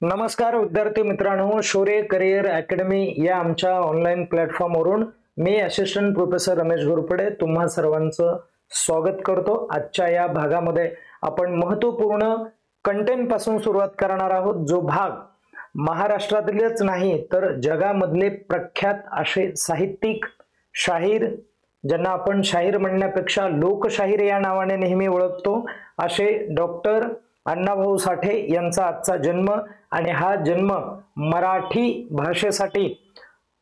नमस्कार विद्यार्थी मित्रांनो, शौर्य करिअर अकॅडमी या आमच्या ऑनलाईन प्लॅटफॉर्मवरून मी असिस्टंट प्रोफेसर रमेश घोरपडे तुम्हा सर्वांचं स्वागत करतो। आजच्या या भागामध्ये आपण महत्त्वपूर्ण कंटेंट पासून सुरुवात करणार आहोत, जो भाग महाराष्ट्रातीलच नाही तर जगामधले प्रख्यात असे साहित्यिक, शाहीर, ज्यांना आपण शाहीर म्हणण्यापेक्षा लोकशाहीर या नावाने नेहमी ओळखतो, असे डॉक्टर अण्णाभाऊ साठे यांचा आजचा जन्म आणि हा जन्म मराठी भाषेसाठी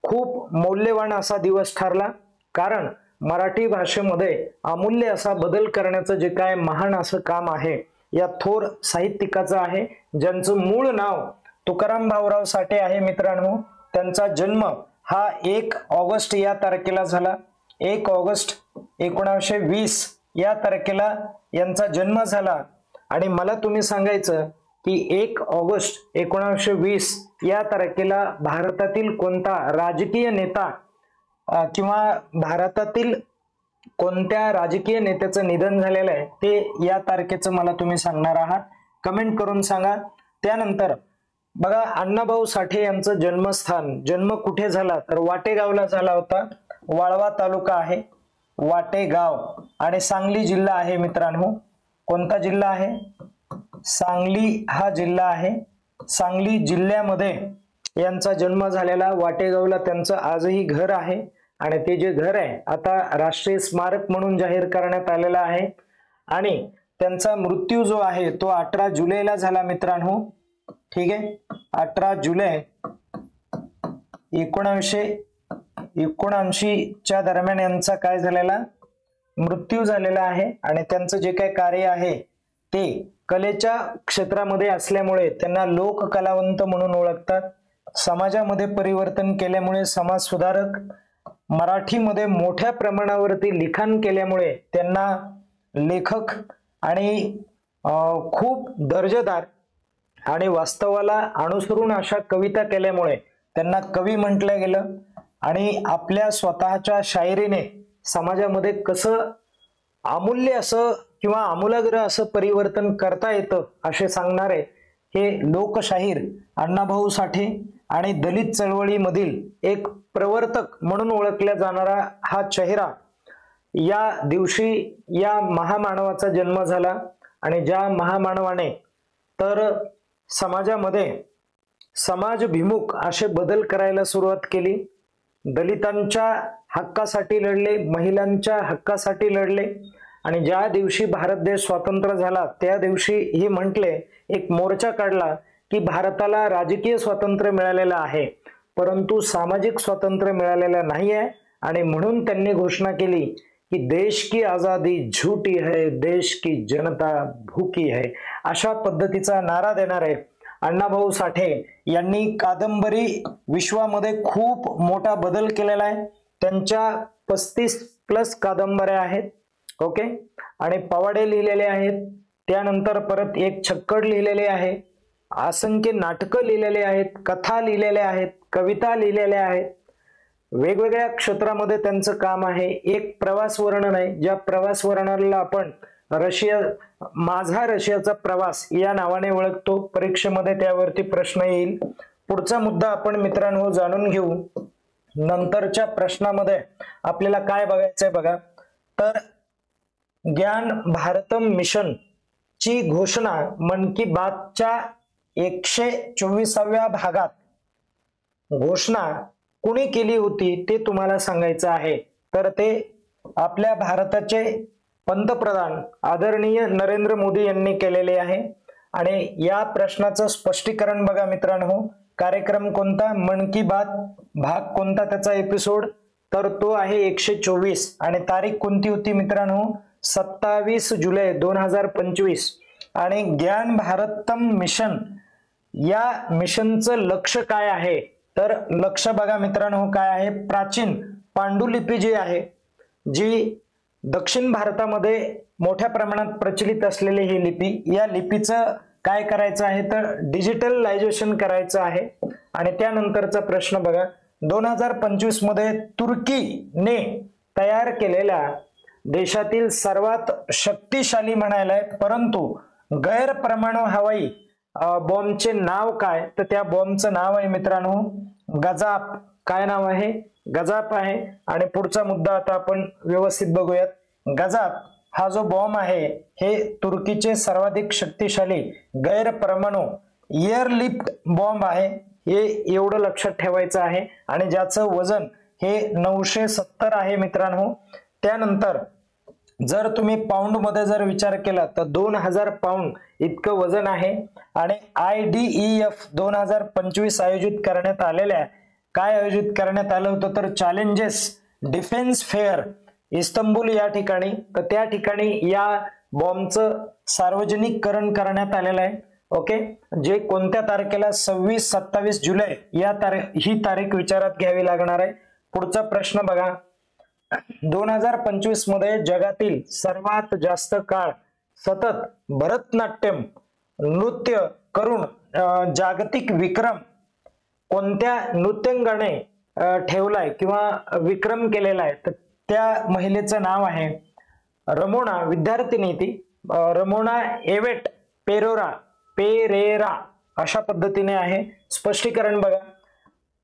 खूप मौल्यवान असा दिवस ठरला। कारण मराठी भाषेमध्ये अमूल्य असा बदल करण्याचं जे काय महान असं काम आहे या थोर साहित्यिकाचं आहे, ज्यांचं मूळ नाव तुकाराम भाऊराव साठे आहे। मित्रांनो, त्यांचा जन्म हा 1 ऑगस्ट या तारखेला झाला। 1 ऑगस्ट 1920 या तारखेला यांचा जन्म झाला। आणि मला तुम्ही सांगायचं की 1 ऑगस्ट 1920 या तारखेला भारतातील कोणता राजकीय नेता किंवा भारतातील कोणत्या राजकीय नेत्याचं निधन झालेलं आहे ते या तारखेचं मला तुम्ही सांगणार आहात, कमेंट करून सांगा। त्यानंतर बघा, अण्णाभाऊ साठे यांचं जन्मस्थान, जन्म कुठे झाला तर वाटेगावला झाला होता। वाळवा तालुका आहे वाटेगाव आणि सांगली जिल्हा आहे। मित्रांनो, कोणता जिल्हा आहे? सांगली हा जिल्हा आहे। सांगली जिल्ह्यामध्ये यांचा जन्म झालेला। वाटेगावला त्यांचं आजही घर आहे आणि ते जे घर आहे आता राष्ट्रीय स्मारक म्हणून जाहीर करण्यात आलेला आहे। आणि त्यांचा मृत्यू जो आहे तो 18 जुलैला झाला। मित्रांनो, ठीक आहे, 18 जुलै 1979 च्या दरम्यान यांचा काय झालेला मृत्यू झालेला आहे। आणि त्यांचं जे काही कार्य आहे ते कलेच्या क्षेत्रामध्ये असल्यामुळे त्यांना लोक कलावंत म्हणून ओळखतात। समाजामध्ये परिवर्तन केल्यामुळे समाज सुधारक, मराठीमध्ये मोठ्या प्रमाणावरती लिखाण केल्यामुळे त्यांना लेखक आणि खूप दर्जेदार आणि वास्तवाला अनुसरून अशा कविता केल्यामुळे त्यांना कवी म्हटलं गेलं। आणि आपल्या स्वतःच्या शायरीने समाजामध्ये कसं अमूल्य असं किंवा आमूलाग्र असं परिवर्तन करता येतं असे सांगणारे हे लोकशाहीर अण्णाभाऊ साठे आणि दलित चळवळीमधील एक प्रवर्तक म्हणून ओळखला जाणारा हा चेहरा, या दिवशी या महामानवाचा जन्म झाला। आणि ज्या महामानवाने तर समाजामध्ये समाजभिमुख असे बदल करायला सुरुवात केली, दलितांच्या हक्कासाठी लढले, महिलांच्या हक्कासाठी लढले। आणि ज्या दिवशी भारत देश स्वतंत्र झाला त्या दिवशी हे म्हटले, एक मोर्चा काढला की भारताला राजकीय स्वातंत्र्य मिळालेलं आहे परंतु सामाजिक स्वातंत्र्य मिळालेलं नाही आहे। आणि म्हणून त्यांनी घोषणा केली की देश की आजादी झूठी है, देश की जनता भूकी है, अशा पद्धतीचा नारा देणारे अण्णाभाऊ साठे यांनी कादंबरी विश्वामध्ये खूप मोठा बदल केलेला आहे। त्यांच्या 35+ कादंबऱ्या आहेत, ओके, आणि पवाडे लिहिलेले आहेत। त्यानंतर परत एक छक्कड लिहिलेले आहे, असंख्य नाटकं लिहिलेले आहेत, कथा लिहिलेल्या आहेत, कविता लिहिलेल्या आहेत। वेगवेगळ्या क्षेत्रामध्ये त्यांचं काम आहे। एक प्रवास वर्णन आहे, ज्या प्रवास वर्णनाला आपण माझा रशियाचा प्रवास या नावाने ओळखतो। परीक्षेमध्ये त्यावरती प्रश्न येईल। पुढचा मुद्दा आपण मित्रांनो जाणून घेऊ। नंतरच्या प्रश्नामध्ये आपल्याला काय बघायचंय बघा, तर ज्ञान भारतम मिशन ची घोषणा मन की बातच्या 124व्या भागात घोषणा कोणी केली होती ते तुम्हाला सांगायचं आहे। तर ते आपल्या भारताचे पंतप्रधान आदरणीय नरेंद्र मोदी यांनी केलेले आहे। आणि या प्रश्नाचं स्पष्टीकरण बघा मित्रांनो, कार्यक्रम कोणता, मन की बात, भाग कोणता, त्याचा एपिसोड, तर तो आहे 124। आणि तारीख कोणती होती मित्रांनो, 27 जुलै 2025। आणि ज्ञान भारतम मिशन या मिशनचं लक्ष्य काय आहे, तर लक्ष्य बघा मित्रांनो काय आहे, प्राचीन पांडुलिपी जी आहे, जी दक्षिण भारतामध्ये मोठ्या प्रमाणात प्रचलित असलेली ही लिपी, या लिपीचं काय करायचं आहे तर डिजिटलायझेशन करायचं आहे। आणि त्यानंतरचा प्रश्न बघा, 2025 मध्ये तुर्कीने तयार केलेल्या देशातील सर्वात शक्तिशाली म्हणायलाय परंतु गैरपरमाणु हवाई बॉम्बचे नाव काय, तर त्या बॉम्बचं नाव आहे मित्रांनो गजाप. काय नाव आहे? गजाप आहे. आणि पुढचा मुद्दा आता आपण व्यवस्थित बघूयात. गजाप हा जो बॉम्ब आहे हे तुर्कीचे सर्वाधिक शक्तिशाली गैर परमाणु एअरलिफ्ट बॉम्ब आहे. हे एवढं लक्षात ठेवायचं आहे आणि ज्याचं वजन हे 970 आहे मित्रांनो. त्यानंतर जर तुम्ही पाऊंड मध्ये जर विचार केला तर 2000 पाऊंड इतकं वजन आहे. आणि IDEF 2025 आयोजित करण्यात आलेल्या, काय आयोजित करण्यात आलं होतं तर चॅलेंजेस डिफेन्स फेअर इस्तंबूल या ठिकाणी. तर त्या ठिकाणी या बॉम्बचं सार्वजनिकरण करण्यात आलेलं आहे. ओके, जे कोणत्या तारखेला 26-27 जुलै या ही तारीख विचारात घ्यावी लागणार आहे. पुढचा प्रश्न बघा. 2025 मध्ये जगातील सर्वात जास्त काळ सतत भरतनाट्यम नृत्य करून जागतिक विक्रम कोणत्या नृत्यांगने ठेवलाय किंवा विक्रम केलेला आहे, तर त्या महिलेचं नाव आहे रमोना. विद्यार्थिनी ती रमोना एवेट पेरेरा अशा पद्धतीने आहे. स्पष्टीकरण बघा.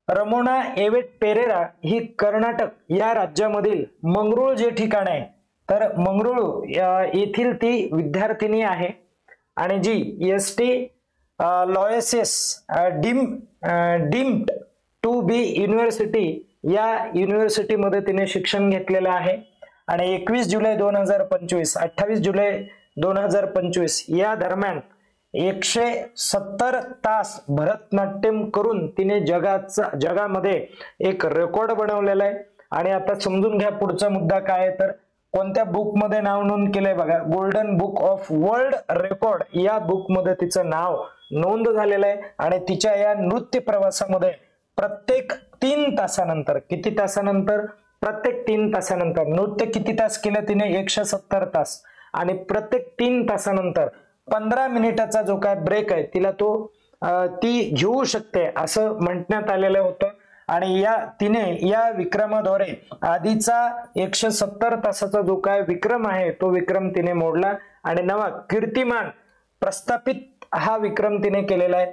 रमोना एवेट पेरेरा ही कर्नाटक या राज्यामधील मंगरुळ जे ठिकाण आहे तर मंगरुळ येथील ती विद्यार्थिनी आहे. आणि जी ST लॉयसेस डीम्ड टू बी युनिव्हर्सिटी या युनिव्हर्सिटीमध्ये तिने शिक्षण घेतलेलं आहे. आणि 21 जुलै 2025 28 जुलै 2025 या दरम्यान 170 तास भरतनाट्यम करून तिने जगामध्ये एक रेकॉर्ड बनवलेला आहे. आणि आता समजून घ्या पुढचा मुद्दा काय आहे, तर कोणत्या बुक मध्ये नाव नोंद केलंय बघा. Golden book of world record या बुक मध्ये तिचं नाव नोंद झालेलं आहे. आणि तिच्या या नृत्य प्रवासामध्ये प्रत्येक 3 तासानंतर, किती तासानंतर? प्रत्येक 3 तासानंतर. नृत्य किती तास केलं तिने? 170 तास. आणि प्रत्येक 3 तासानंतर 15 मिनिटाचा जो काय ब्रेक आहे तिला ती घेऊ शकते असं म्हणण्यात आलेलं होतं. आणि तिने या विक्रमाद्वारे आधीचा 170 तासाचा जो काय विक्रम आहे तो विक्रम तिने मोडला आणि नवा कीर्तिमान प्रस्थापित हा विक्रम तिने केलेला आहे.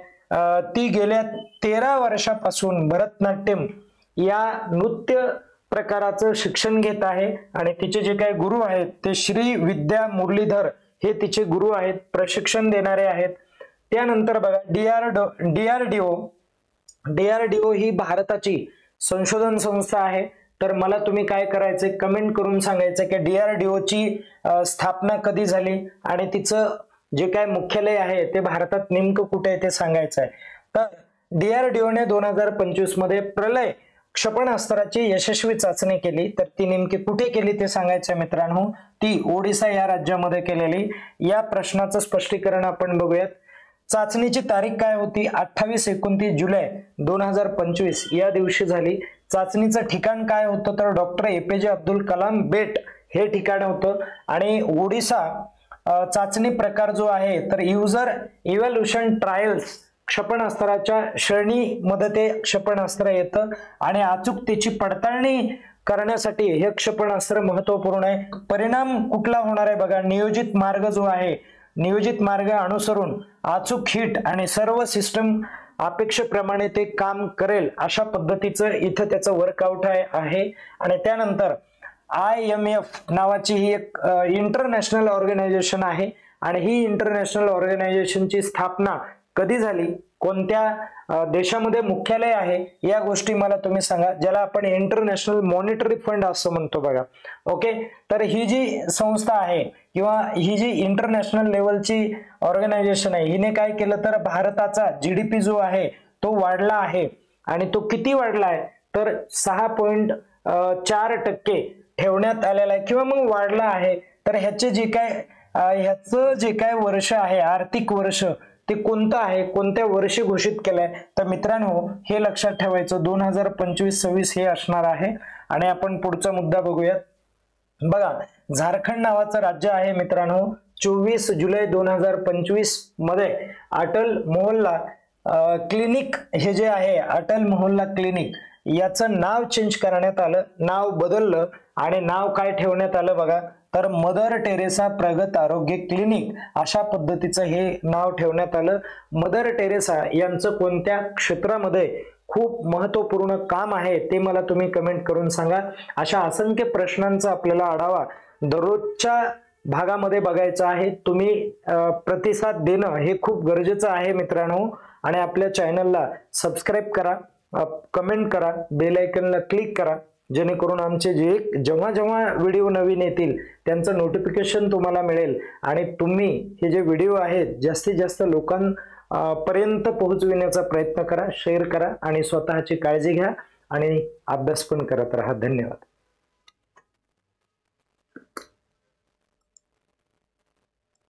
ती गेल्या 13 वर्षापासून भरतनाट्यम या नृत्य प्रकाराचं शिक्षण घेत आहे. आणि तिचे जे काही गुरु आहेत ते श्री विद्या मुरलीधर हे तिचे गुरु आहेत, प्रशिक्षण देणारे आहेत. त्यानंतर बघा DRDO ही भारताची संशोधन संस्था आहे. तर मला तुम्ही काय करायचंय, कमेंट करून सांगायचं की DRDO ची स्थापना कधी झाली आणि तिचं जे काय मुख्यालय आहे ते भारतात नेमकं कुठे आहे ते सांगायचं आहे. तर DRDO ने 2025 मध्ये प्रलय क्षेपणास्त्राची यशस्वी चाचणी केली. तर ती नेमकी कुठे केली ते सांगायचं मित्रांनो. ती ओडिसा या राज्यामध्ये केलेली. या प्रश्नाचं स्पष्टीकरण आपण बघूयात. चाचणीची तारीख काय होती? 28-29 जुलै 2025 या दिवशी झाली. चाचणीचं ठिकाण काय होतं तर डॉक्टर APJ अब्दुल कलाम बेट हे ठिकाण होतं. आणि ओडिसा चाचणी प्रकार जो आहे तर युजर इव्हॅल्युशन ट्रायल्स क्षेपणास्त्राच्या श्रेणीमध्ये ते क्षेपणास्त्र येतं. आणि अचूकतेची पडताळणी करण्यासाठी हे क्षेपणास्त्र महत्वपूर्ण आहे. परिणाम कुठला होणार आहे बघा. नियोजित मार्ग जो आहे, नियोजित मार्ग अनुसरून अचूक हिट आणि सर्व सिस्टम अपेक्षेप्रमाणे ते काम करेल अशा पद्धतीचं इथं त्याचं वर्कआउट आहे. आणि त्यानंतर IMF नावाची ही एक इंटरनॅशनल ऑर्गनायझेशन आहे. आणि ही इंटरनॅशनल ऑर्गनायझेशनची स्थापना कधी झाली, कोणत्या देशामध्ये मुख्यालय आहे, या गोष्टी मला तुम्ही सांगा, ज्याला आपण इंटरनॅशनल मॉनिटरी फंड असं म्हणतो बघा. ओके, तर ही जी संस्था आहे किंवा ही जी इंटरनॅशनल लेवलची ऑर्गनायझेशन आहे हिने काय केलं तर भारताचा GDP जो आहे तो वाढला आहे. आणि तो किती वाढला आहे तर 6.4% ठेवण्यात आलेला आहे किंवा मग वाढला आहे. तर ह्याचं जे काय वर्ष आहे, आर्थिक वर्ष, ते कोणतं आहे, कोणत्या वर्षी घोषित केलंय तर मित्रांनो हे लक्षात ठेवायचं 2025-26 हे असणार आहे. आणि आपण पुढचा मुद्दा बघूयात. बघा, झारखंड नावाचं राज्य आहे मित्रांनो. 24 जुलै 2025 मध्ये अटल मोहल्ला क्लिनिक हे जे आहे अटल मोहल्ला क्लिनिक याचं नाव चेंज करण्यात आलं, नाव बदललं आणि नाव काय ठेवण्यात आलं बघा, तर मदर टेरेसा प्रगत आरोग्य क्लिनिक अशा पद्धतीचं हे नाव ठेवण्यात आलं. मदर टेरेसा यांचं कोणत्या क्षेत्रामध्ये खूप महत्त्वपूर्ण काम आहे ते मला तुम्ही कमेंट करून सांगा. अशा असंख्य प्रश्नांचा आपल्याला आढावा दररोजच्या भागामध्ये बघायचा आहे. तुम्ही प्रतिसाद देणं हे खूप गरजेचं आहे मित्रांनो. आणि आपल्या चॅनलला सबस्क्राईब करा, कमेंट करा, बेल आयकॉनला क्लिक करा, जेणेकरून आमचे जेव्हा जेव्हा व्हिडिओ नवीन येतील त्यांचं नोटिफिकेशन तुम्हाला मिळेल आणि तुम्ही हे जे व्हिडिओ आहेत जास्तीत जास्त लोकांपर्यंत पोहोचविण्याचा प्रयत्न करा, शेअर करा आणि स्वतःची काळजी घ्या आणि अभ्यास पण करत राहा. धन्यवाद.